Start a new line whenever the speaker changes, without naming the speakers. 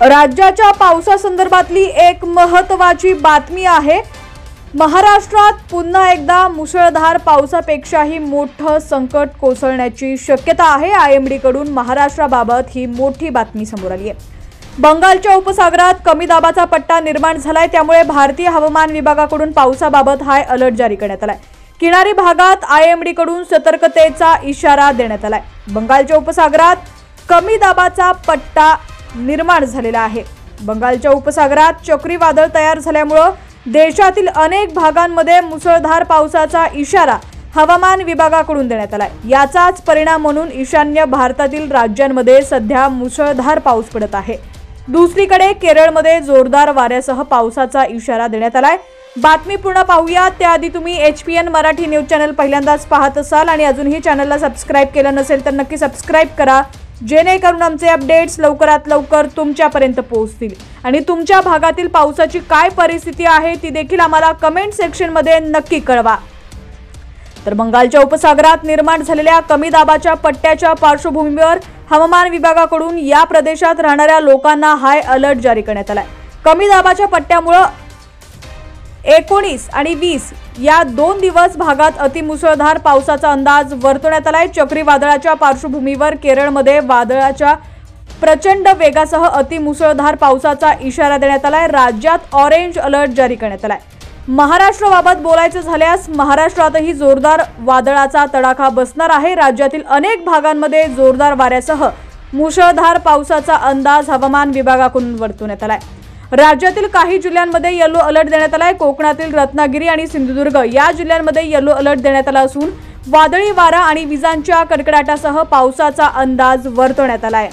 राज्याच्या पावसासंदर्भातली एक महत्त्वाची बातमी आहे। महाराष्ट्रात पुन्हा एकदा मुसळधार पावसापेक्षाही मोठं संकट कोसळण्याची शक्यता आहे। IMD कडून महाराष्ट्राबाबत ही मोठी बातमी समोर आली आहे। बंगालच्या उपसागरात कमी दाबाचा पट्टा निर्माण झालाय, त्यामुळे भारतीय हवामान विभागाकडून पावसाबाबत हाय अलर्ट जारी करण्यात आलाय। किनारी भागात IMD कडून सतर्कतेचा इशारा देण्यात आलाय। बंगालच्या उपसागरात कमी दाबाचा पट्टा निर्माण झालेला आहे। बंगालच्या उपसागरात चक्रीवादळ तयार झाल्यामुळे देशातील अनेक भागांमध्ये मुसळधार पावसाचा इशारा हवामान विभागाकडून देण्यात आलाय। याचाच परिणाम म्हणून ईशान्य भारतातील राज्यांमध्ये सध्या मुसळधार पाऊस पडत आहे। दुसरीकडे केरळमध्ये जोरदार वाऱ्यासह पावसाचा इशारा देण्यात आलाय। बातमी पूर्ण पाहूया त्याआधी तुम्ही HPN मराठी न्यूज चॅनल पहिल्यांदाच पाहत असाल आणि अजूनही चॅनलला सबस्क्राइब केलं नसेल तर नक्की सबस्क्राइब करा, जेणेकरून आमचे अपडेट्स लवकरात लवकर तुमच्यापर्यंत पोहोचतील। आणि तुमच्या भागातील पावसाची काय परिस्थिती आहे ती देखील आम्हाला कमेंट सेक्शनमध्ये नक्की कळवा। तर बंगालच्या उपसागरात निर्माण झालेल्या कमी दाबाच्या पट्ट्याच्या पार्श्वभूमीवर हवामान विभागाकडून या प्रदेशात राहणाऱ्या लोकांना हाय अलर्ट जारी करण्यात आलाय। कमी दाबाच्या पट्ट्यामुळे 19 आणि 20 या 2 दिवस भागात अतिमुसळधार पावसाचा अंदाज वर्तवण्यात आलाय। चक्रीवादळाच्या पार्श्वभूमीवर केरळमध्ये वादळाच्या प्रचंड वेगासह अतिमुसळधार पावसाचा इशारा देण्यात आलाय। राज्यात ऑरेंज अलर्ट जारी करण्यात आलाय। महाराष्ट्राबाबत बोलायचं झाल्यास महाराष्ट्रातही जोरदार वादळाचा तडाखा बसणार आहे। राज्यातील अनेक भागांमध्ये जोरदार वाऱ्यासह मुसळधार पावसाचा अंदाज हवामान विभागाकडून वर्तवण्यात आलाय। राज्यातील काही जिल्ह्यांमध्ये येलो अलर्ट देण्यात आलाय। कोकणातील रत्नागिरी आणि सिंधुदुर्ग या जिल्ह्यांमध्ये येलो अलर्ट देण्यात आला असून वादळी वारा आणि विजांच्या कडकडाटासह पावसाचा अंदाज वर्तवण्यात आलाय।